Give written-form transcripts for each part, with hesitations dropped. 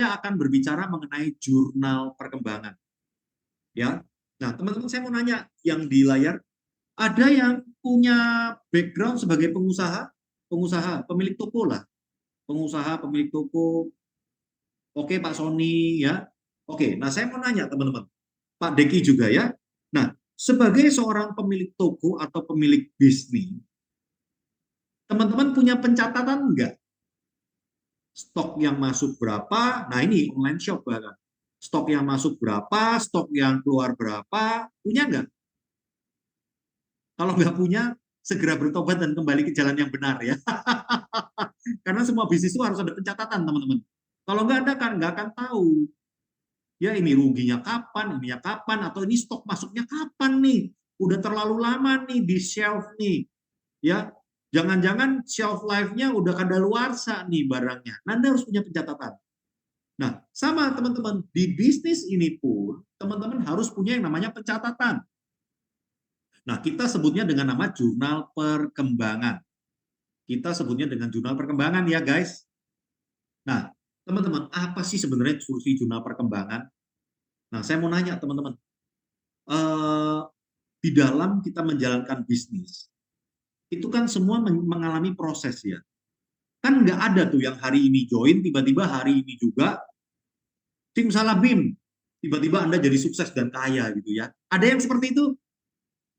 akan berbicara mengenai jurnal perkembangan. Ya, nah teman-teman saya mau nanya yang di layar, ada yang punya background sebagai pengusaha, pemilik toko lah, pengusaha, pemilik toko. Oke Pak Sony ya. Oke, nah saya mau nanya teman-teman, Pak Deki juga ya. Nah, sebagai seorang pemilik toko atau pemilik bisnis, teman-teman punya pencatatan nggak? Stok yang masuk berapa? Nah ini online shop bahkan. Stok yang masuk berapa? Stok yang keluar berapa? Punya nggak? Kalau nggak punya, segera bertobat dan kembali ke jalan yang benar ya. Karena semua bisnis itu harus ada pencatatan teman-teman. Kalau nggak ada kan nggak akan tahu. Ya ini ruginya kapan, ininya kapan, atau ini stok masuknya kapan nih? Udah terlalu lama nih di shelf nih. Ya, jangan-jangan shelf life-nya udah kadaluarsa nih barangnya. Nah, Anda harus punya pencatatan. Nah, sama teman-teman, di bisnis ini pun teman-teman harus punya yang namanya pencatatan. Nah, kita sebutnya dengan nama jurnal perkembangan. Kita sebutnya dengan jurnal perkembangan ya, guys. Nah, teman-teman, apa sih sebenarnya fungsi jurnal perkembangan? Nah, saya mau nanya teman-teman, eh, di dalam kita menjalankan bisnis, itu kan semua mengalami proses ya. Kan nggak ada tuh yang hari ini join, tiba-tiba hari ini juga tim salah BIM, tiba-tiba Anda jadi sukses dan kaya gitu ya. Ada yang seperti itu?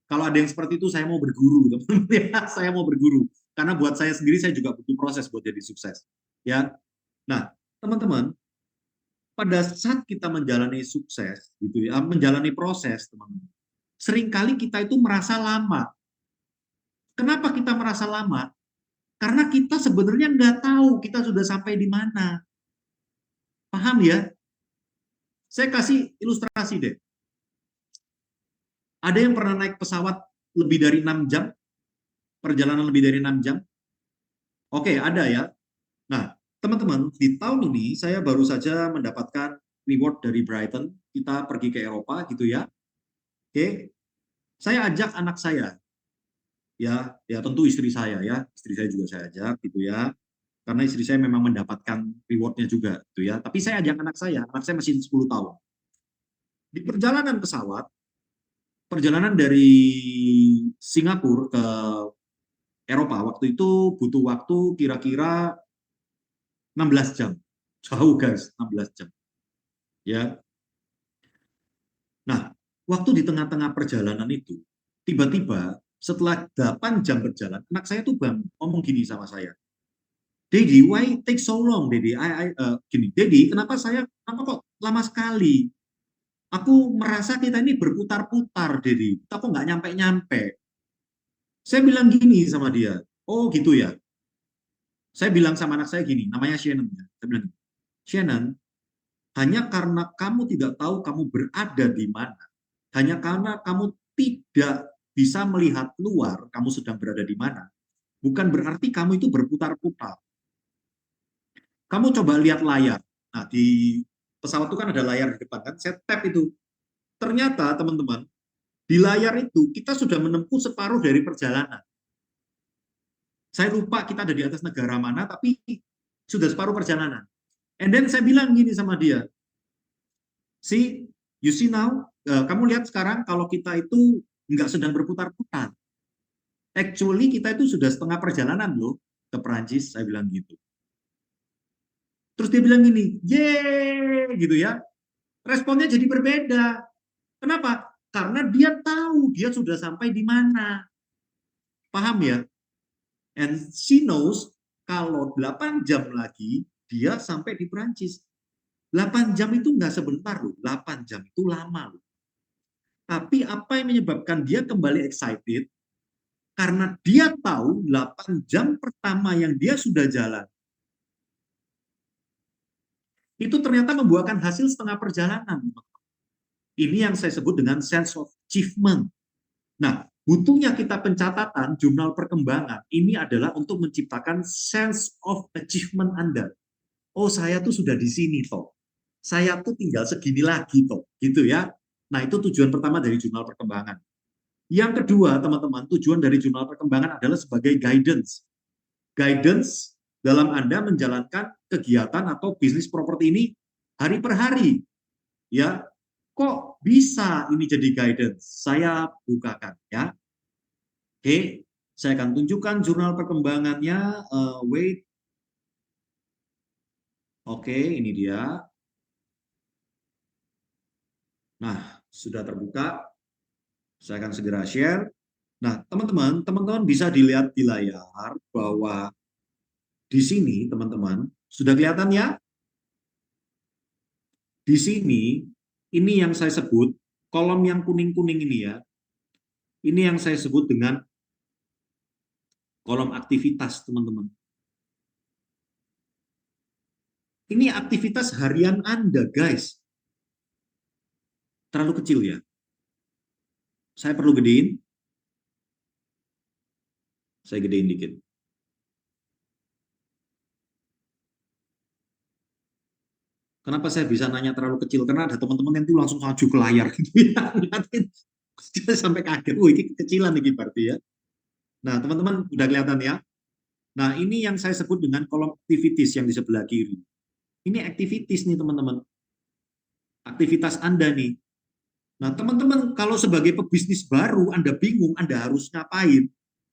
Kalau ada yang seperti itu, saya mau berguru, teman-teman. Ya, saya mau berguru. Karena buat saya sendiri, saya juga butuh proses buat jadi sukses. Ya, nah teman-teman, pada saat kita menjalani sukses, gitu ya, menjalani proses, teman-teman, seringkali kita itu merasa lama. Kenapa kita merasa lama? Karena kita sebenarnya nggak tahu kita sudah sampai di mana. Paham ya? Saya kasih ilustrasi deh. Ada yang pernah naik pesawat lebih dari 6 jam? Perjalanan lebih dari 6 jam? Oke, ada ya. Nah, teman-teman, di tahun ini saya baru saja mendapatkan reward dari Brighton. Kita pergi ke Eropa gitu ya. Oke, saya ajak anak saya. Ya, ya tentu istri saya ya. Istri saya juga saya ajak gitu ya. Karena istri saya memang mendapatkan rewardnya juga gitu ya. Tapi saya ajak anak saya masih 10 tahun. Di perjalanan pesawat, perjalanan dari Singapura ke Eropa waktu itu butuh waktu kira-kira 16 jam. Jauh guys, 16 jam. Ya. Nah, waktu di tengah-tengah perjalanan itu, tiba-tiba setelah 8 jam berjalan, anak saya tuh bang ngomong gini sama saya. Daddy, why take so long, Daddy? Gini, Daddy, kenapa kok lama sekali? Aku merasa kita ini berputar-putar, Daddy. Kita kok nggak nyampe-nyampe. Saya bilang gini sama dia, oh gitu ya. Saya bilang sama anak saya gini, namanya Shannon. Ya. Saya bilang, Shannon, hanya karena kamu tidak tahu kamu berada di mana, hanya karena kamu tidak bisa melihat luar, kamu sedang berada di mana, bukan berarti kamu itu berputar-putar. Kamu coba lihat layar. Nah, di pesawat itu kan ada layar di depan kan, saya tap itu. Ternyata, teman-teman, di layar itu kita sudah menempuh separuh dari perjalanan. Saya lupa kita ada di atas negara mana, tapi sudah separuh perjalanan. And then saya bilang gini sama dia, see, you see now, kamu lihat sekarang kalau kita itu nggak sedang berputar-putar. Actually kita itu sudah setengah perjalanan loh ke Perancis, saya bilang gitu. Terus dia bilang gini, ye, gitu ya. Responnya jadi berbeda. Kenapa? Karena dia tahu dia sudah sampai di mana. Paham ya? And she knows kalau 8 jam lagi dia sampai di Perancis. 8 jam itu nggak sebentar loh, 8 jam itu lama loh. Tapi apa yang menyebabkan dia kembali excited? Karena dia tahu 8 jam pertama yang dia sudah jalan, itu ternyata membuahkan hasil setengah perjalanan. Ini yang saya sebut dengan sense of achievement. Nah, butuhnya kita pencatatan jurnal perkembangan ini adalah untuk menciptakan sense of achievement Anda. Oh, saya tuh sudah di sini toh. Saya tuh tinggal segini lagi toh, gitu ya. Nah, itu tujuan pertama dari jurnal perkembangan. Yang kedua, teman-teman, tujuan dari jurnal perkembangan adalah sebagai guidance. Guidance dalam Anda menjalankan kegiatan atau bisnis properti ini hari per hari, ya. Kok bisa ini jadi guidance? Saya bukakan ya. Oke, saya akan tunjukkan jurnal perkembangannya. Wait, oke, ini dia. Nah, sudah terbuka. Saya akan segera share. Nah, teman-teman bisa dilihat di layar bahwa di sini, teman-teman, sudah kelihatan ya? Di sini, ini yang saya sebut, kolom yang kuning-kuning ini ya, ini yang saya sebut dengan kolom aktivitas, teman-teman. Ini aktivitas harian Anda, guys. Terlalu kecil ya. Saya perlu gedein. Saya gedein dikit. Kenapa saya bisa nanya terlalu kecil? Karena ada teman-teman yang tuh langsung maju ke layar gitu ya. Lihatin. Sampai kaget. Oh, ini kekecilan nih berarti ya. Nah, teman-teman udah kelihatan ya. Nah, ini yang saya sebut dengan kolom activities yang di sebelah kiri. Ini activities nih, teman-teman. Aktivitas Anda nih. Nah, teman-teman, kalau sebagai pebisnis baru, Anda bingung, Anda harus ngapain?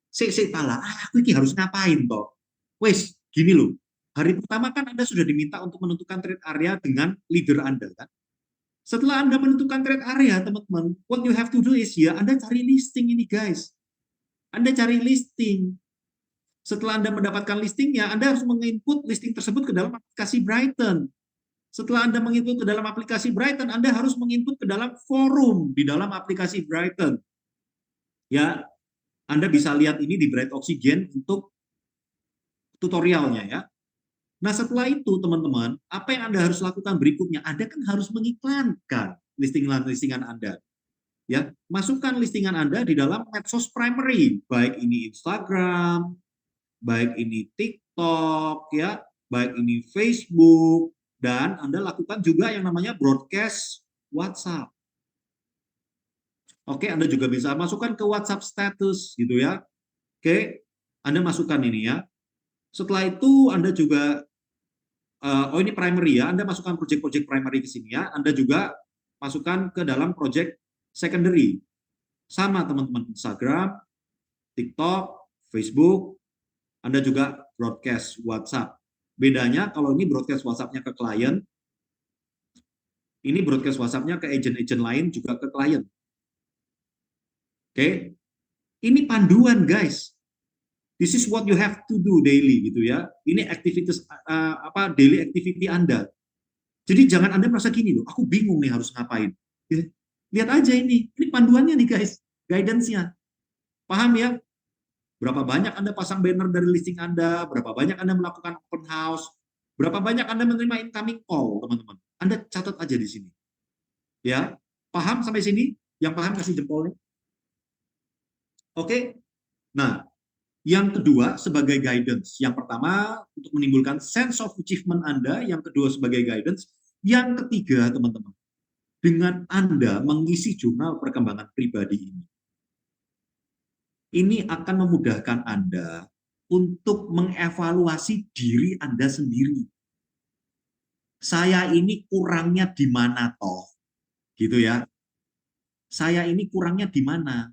Sik pala, aku ini harus ngapain toh? Wes, gini loh. Hari pertama kan Anda sudah diminta untuk menentukan trade area dengan leader Anda kan? Setelah Anda menentukan trade area, teman-teman, what you have to do is ya, Anda cari listing ini, guys. Anda cari listing. Setelah Anda mendapatkan listingnya, Anda harus menginput listing tersebut ke dalam aplikasi Brighton. Setelah Anda menginput ke dalam aplikasi Brighton, Anda harus menginput ke dalam forum di dalam aplikasi Brighton. Ya, Anda bisa lihat ini di Bright Oxygen untuk tutorialnya ya. Nah, setelah itu teman-teman, apa yang Anda harus lakukan berikutnya? Anda kan harus mengiklankan listingan Anda. Ya, masukkan listingan Anda di dalam medsos primary, baik ini Instagram, baik ini TikTok ya, baik ini Facebook, dan Anda lakukan juga yang namanya broadcast WhatsApp. Oke, Anda juga bisa masukkan ke WhatsApp status gitu ya. Oke, Anda masukkan ini ya. Setelah itu Anda juga oh ini primary ya, Anda masukkan project-project primary ke sini ya. Anda juga masukkan ke dalam project secondary. Sama teman-teman, Instagram, TikTok, Facebook, Anda juga broadcast WhatsApp. Bedanya kalau ini broadcast WhatsApp-nya ke klien, ini broadcast WhatsApp-nya ke agent-agent lain juga ke klien. Oke, ini panduan guys. This is what you have to do daily gitu ya. Ini aktivitas daily activity Anda. Jadi jangan Anda merasa gini loh, aku bingung nih harus ngapain. Ya, lihat aja ini panduannya nih guys, guidance-nya. Paham ya? Berapa banyak Anda pasang banner dari listing Anda, berapa banyak Anda melakukan open house, berapa banyak Anda menerima incoming call, teman-teman. Anda catat aja di sini. Ya, paham sampai sini? Yang paham kasih jempolnya. Oke. Nah, yang kedua sebagai guidance. Yang pertama untuk menimbulkan sense of achievement Anda, yang kedua sebagai guidance, yang ketiga teman-teman, dengan Anda mengisi jurnal perkembangan pribadi ini akan memudahkan Anda untuk mengevaluasi diri Anda sendiri. Saya ini kurangnya di mana toh? Gitu ya. Saya ini kurangnya di mana?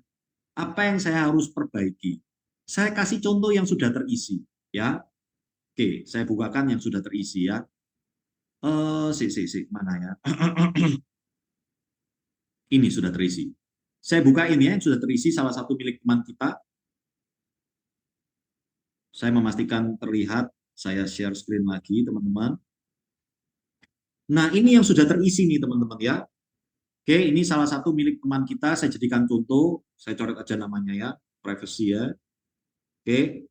Apa yang saya harus perbaiki? Saya kasih contoh yang sudah terisi ya. Oke, saya bukakan yang sudah terisi ya. Mana ya? Ini sudah terisi. Saya buka ini ya, yang sudah terisi salah satu milik teman kita. Saya memastikan terlihat, saya share screen lagi teman-teman. Nah, ini yang sudah terisi nih teman-teman ya. Oke, ini salah satu milik teman kita, saya jadikan contoh, saya coret aja namanya ya, privacy ya. Oke.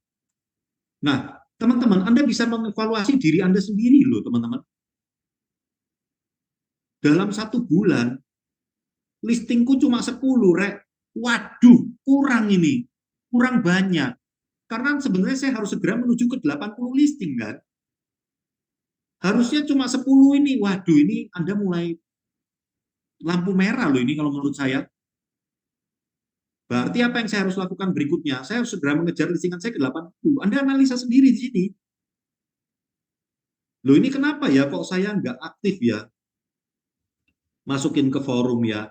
Nah, teman-teman, Anda bisa mengevaluasi diri Anda sendiri loh teman-teman. Dalam 1 bulan, listingku cuma 10, Rek. Waduh, kurang ini. Kurang banyak. Karena sebenarnya saya harus segera menuju ke 80 listing kan. Harusnya cuma 10 ini. Waduh, ini Anda mulai lampu merah loh ini kalau menurut saya. Berarti apa yang saya harus lakukan berikutnya? Saya harus segera mengejar listingan saya ke 80. Anda analisa sendiri di sini. Loh ini kenapa ya kok saya nggak aktif ya? masukin ke forum ya.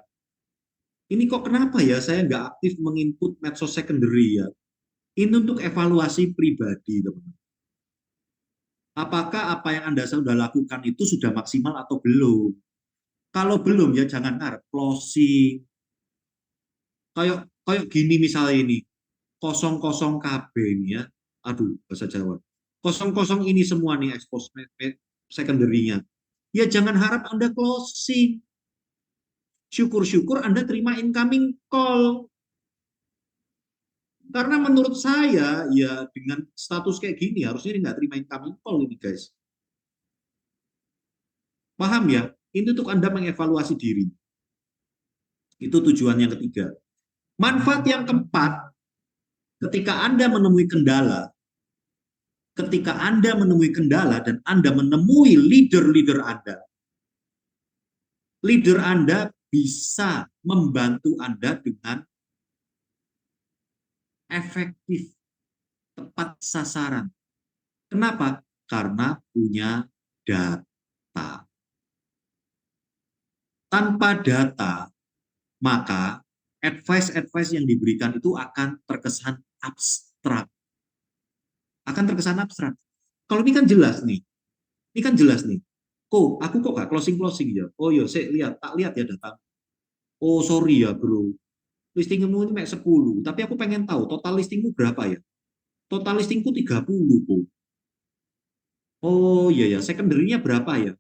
Ini kok kenapa ya saya nggak aktif menginput medsos secondary ya? Ini untuk evaluasi pribadi, teman. Apakah apa yang Anda sudah lakukan itu sudah maksimal atau belum? Kalau belum ya jangan ngarep closing. Kayak kayak gini misalnya ini, kosong kosong KB ini ya. Aduh, bahasa Jawa. Kosong kosong ini semua nih expose secondary-nya. Ya jangan harap Anda closing. Syukur-syukur Anda terima incoming call. Karena menurut saya, ya dengan status kayak gini, harusnya nggak terima incoming call ini, guys. Paham ya? Ini untuk Anda mengevaluasi diri. Itu tujuan yang ketiga. Manfaat yang keempat, ketika Anda menemui kendala dan Anda menemui leader Anda bisa membantu Anda dengan efektif, tepat sasaran. Kenapa? Karena punya data. Tanpa data, maka advice-advice yang diberikan itu akan terkesan abstrak. Akan terkesan abstrak. Kalau ini kan jelas nih. Ini kan jelas nih. Aku kok gak closing-closing ya? Oh iya, saya lihat, tak lihat ya data. Oh sorry ya bro, listingmu ini mek 10, tapi aku pengen tahu total listingmu berapa ya? Total listingku 30 kok. Oh iya ya, secondary-nya berapa ya?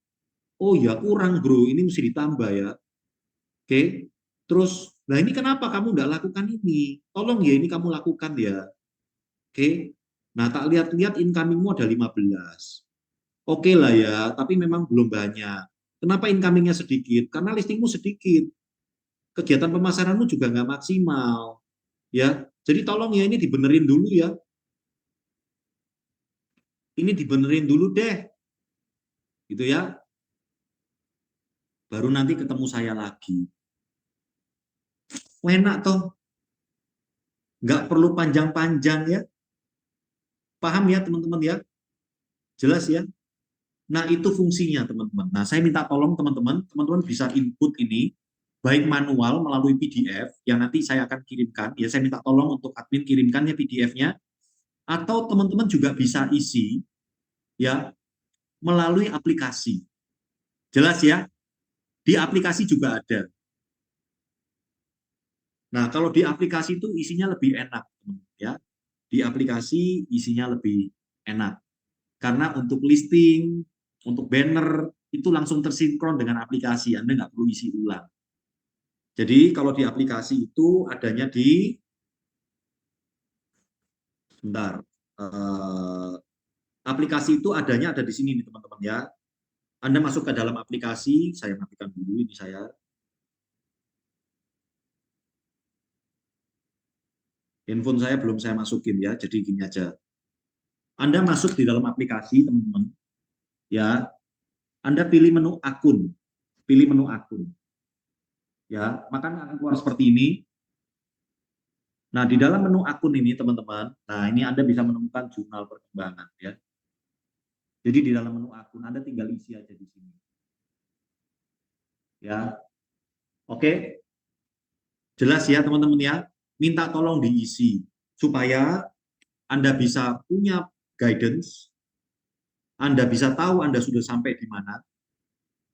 Oh ya kurang bro, ini mesti ditambah ya. Oke, terus, nah ini kenapa kamu nggak lakukan ini? Tolong ya ini kamu lakukan ya. Oke, nah tak lihat-lihat incomingmu ada 15. Oke lah ya, tapi memang belum banyak. Kenapa incomingnya sedikit? Karena listingmu sedikit. Kegiatan pemasaranmu juga nggak maksimal. Ya, jadi tolong ya ini dibenerin dulu ya. Ini dibenerin dulu deh. Gitu ya. Baru nanti ketemu saya lagi. Enak toh, nggak perlu panjang-panjang ya. Paham ya teman-teman ya? Jelas ya? Nah, itu fungsinya, teman-teman. Nah, saya minta tolong teman-teman bisa input ini, baik manual melalui PDF, yang nanti saya akan kirimkan. Ya, saya minta tolong untuk admin kirimkannya PDF-nya, atau teman-teman juga bisa isi, ya, melalui aplikasi. Jelas ya? Di aplikasi juga ada. Nah, kalau di aplikasi itu isinya lebih enak, teman-teman, ya. Di aplikasi isinya lebih enak. Karena untuk listing, untuk banner, itu langsung tersinkron dengan aplikasi. Anda nggak perlu isi ulang. Jadi kalau di aplikasi itu adanya di, bentar, eh, aplikasi itu adanya ada di sini nih teman-teman ya. Anda masuk ke dalam aplikasi, saya matikan dulu ini saya. Handphone saya belum saya masukin ya, jadi gini aja. Anda masuk di dalam aplikasi teman-teman, ya. Anda pilih menu akun, pilih menu akun, ya. Maka akan keluar seperti ini. Nah, di dalam menu akun ini teman-teman, nah ini Anda bisa menemukan jurnal perkembangan ya. Jadi di dalam menu akun Anda tinggal isi aja di sini. Ya. Oke, jelas ya teman-teman ya. Minta tolong diisi supaya Anda bisa punya guidance, Anda bisa tahu Anda sudah sampai di mana,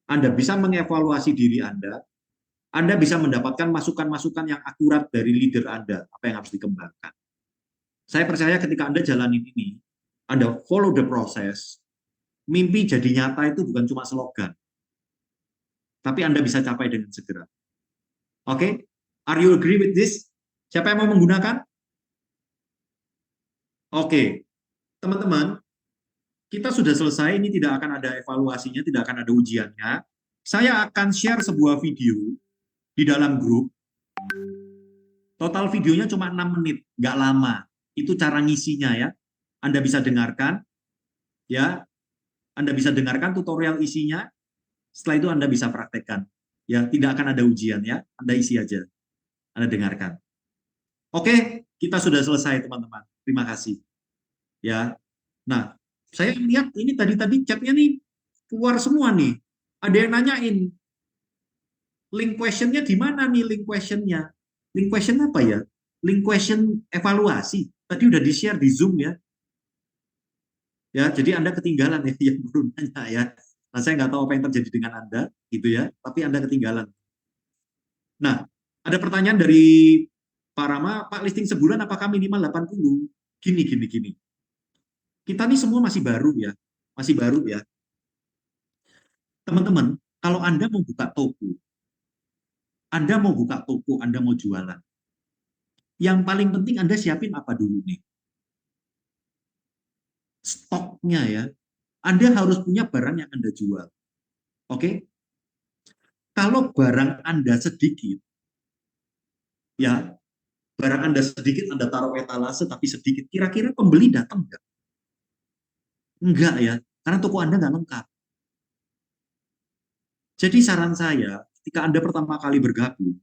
Anda bisa mengevaluasi diri Anda bisa mendapatkan masukan-masukan yang akurat dari leader Anda, apa yang harus dikembangkan. Saya percaya ketika Anda jalanin ini, Anda follow the process, mimpi jadi nyata itu bukan cuma slogan, tapi Anda bisa capai dengan segera. Oke? Okay? Are you agree with this? Siapa yang mau menggunakan? Oke, okay. Teman-teman, kita sudah selesai, ini tidak akan ada evaluasinya, tidak akan ada ujiannya. Saya akan share sebuah video di dalam grup. Total videonya cuma 6 menit, nggak lama. Itu cara ngisinya ya. Anda bisa dengarkan, ya. Anda bisa dengarkan tutorial isinya. Setelah itu Anda bisa praktekkan. Ya, tidak akan ada ujian ya. Anda isi aja. Anda dengarkan. Oke, kita sudah selesai teman-teman. Terima kasih. Ya. Nah, saya lihat ini tadi chatnya nih keluar semua nih. Ada yang nanyain, Link questionnya di mana nih link questionnya? Link question apa ya? Link question evaluasi. Tadi udah di-share di Zoom ya. Ya, jadi Anda ketinggalan ya yang baru nanya ya. Nah, saya nggak tahu apa yang terjadi dengan Anda, gitu ya. Tapi Anda ketinggalan. Nah, ada pertanyaan dari Pak Rama, Pak listing sebulan apakah minimal 80? Gini, gini, gini. Kita nih semua masih baru ya. Masih baru ya. Teman-teman, kalau Anda mau buka toko, Anda mau buka toko, Anda mau jualan. Yang paling penting Anda siapin apa dulu nih? Stoknya ya. Anda harus punya barang yang Anda jual. Oke? Kalau barang Anda sedikit, ya, barang Anda sedikit, Anda taruh etalase tapi sedikit, kira-kira pembeli datang nggak? Enggak ya, karena toko Anda nggak lengkap. Jadi saran saya, ketika Anda pertama kali bergabung,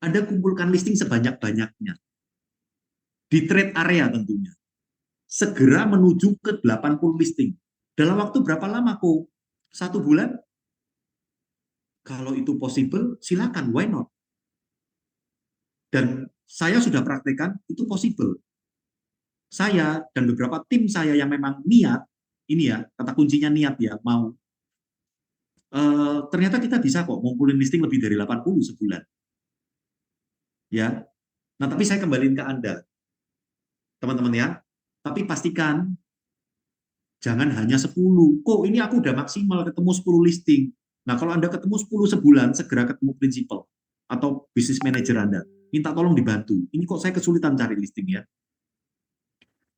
Anda kumpulkan listing sebanyak-banyaknya. Di trade area tentunya. Segera menuju ke 80 listing. Dalam waktu berapa lama kok? 1 bulan? Kalau itu possible, silakan, why not? Dan saya sudah praktekkan, itu possible. Saya dan beberapa tim saya yang memang niat, ini ya, kata kuncinya niat ya, mau. Ternyata kita bisa kok ngumpulin listing lebih dari 80 sebulan. Ya. Nah, tapi saya kembaliin ke Anda, teman-teman ya. Tapi pastikan jangan hanya 10. Kok ini aku udah maksimal ketemu 10 listing. Nah, kalau Anda ketemu 10 sebulan, segera ketemu prinsipal atau bisnis manager Anda. Minta tolong dibantu. Ini kok saya kesulitan cari listing ya.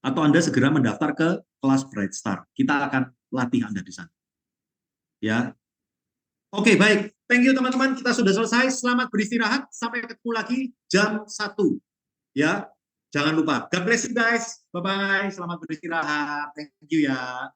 Atau Anda segera mendaftar ke kelas Bright Star. Kita akan latih Anda di sana. Ya. Oke, baik. Thank you teman-teman. Kita sudah selesai. Selamat beristirahat. Sampai ketemu lagi jam 1. Ya. Jangan lupa. God bless you guys. Bye-bye. Selamat beristirahat. Thank you ya.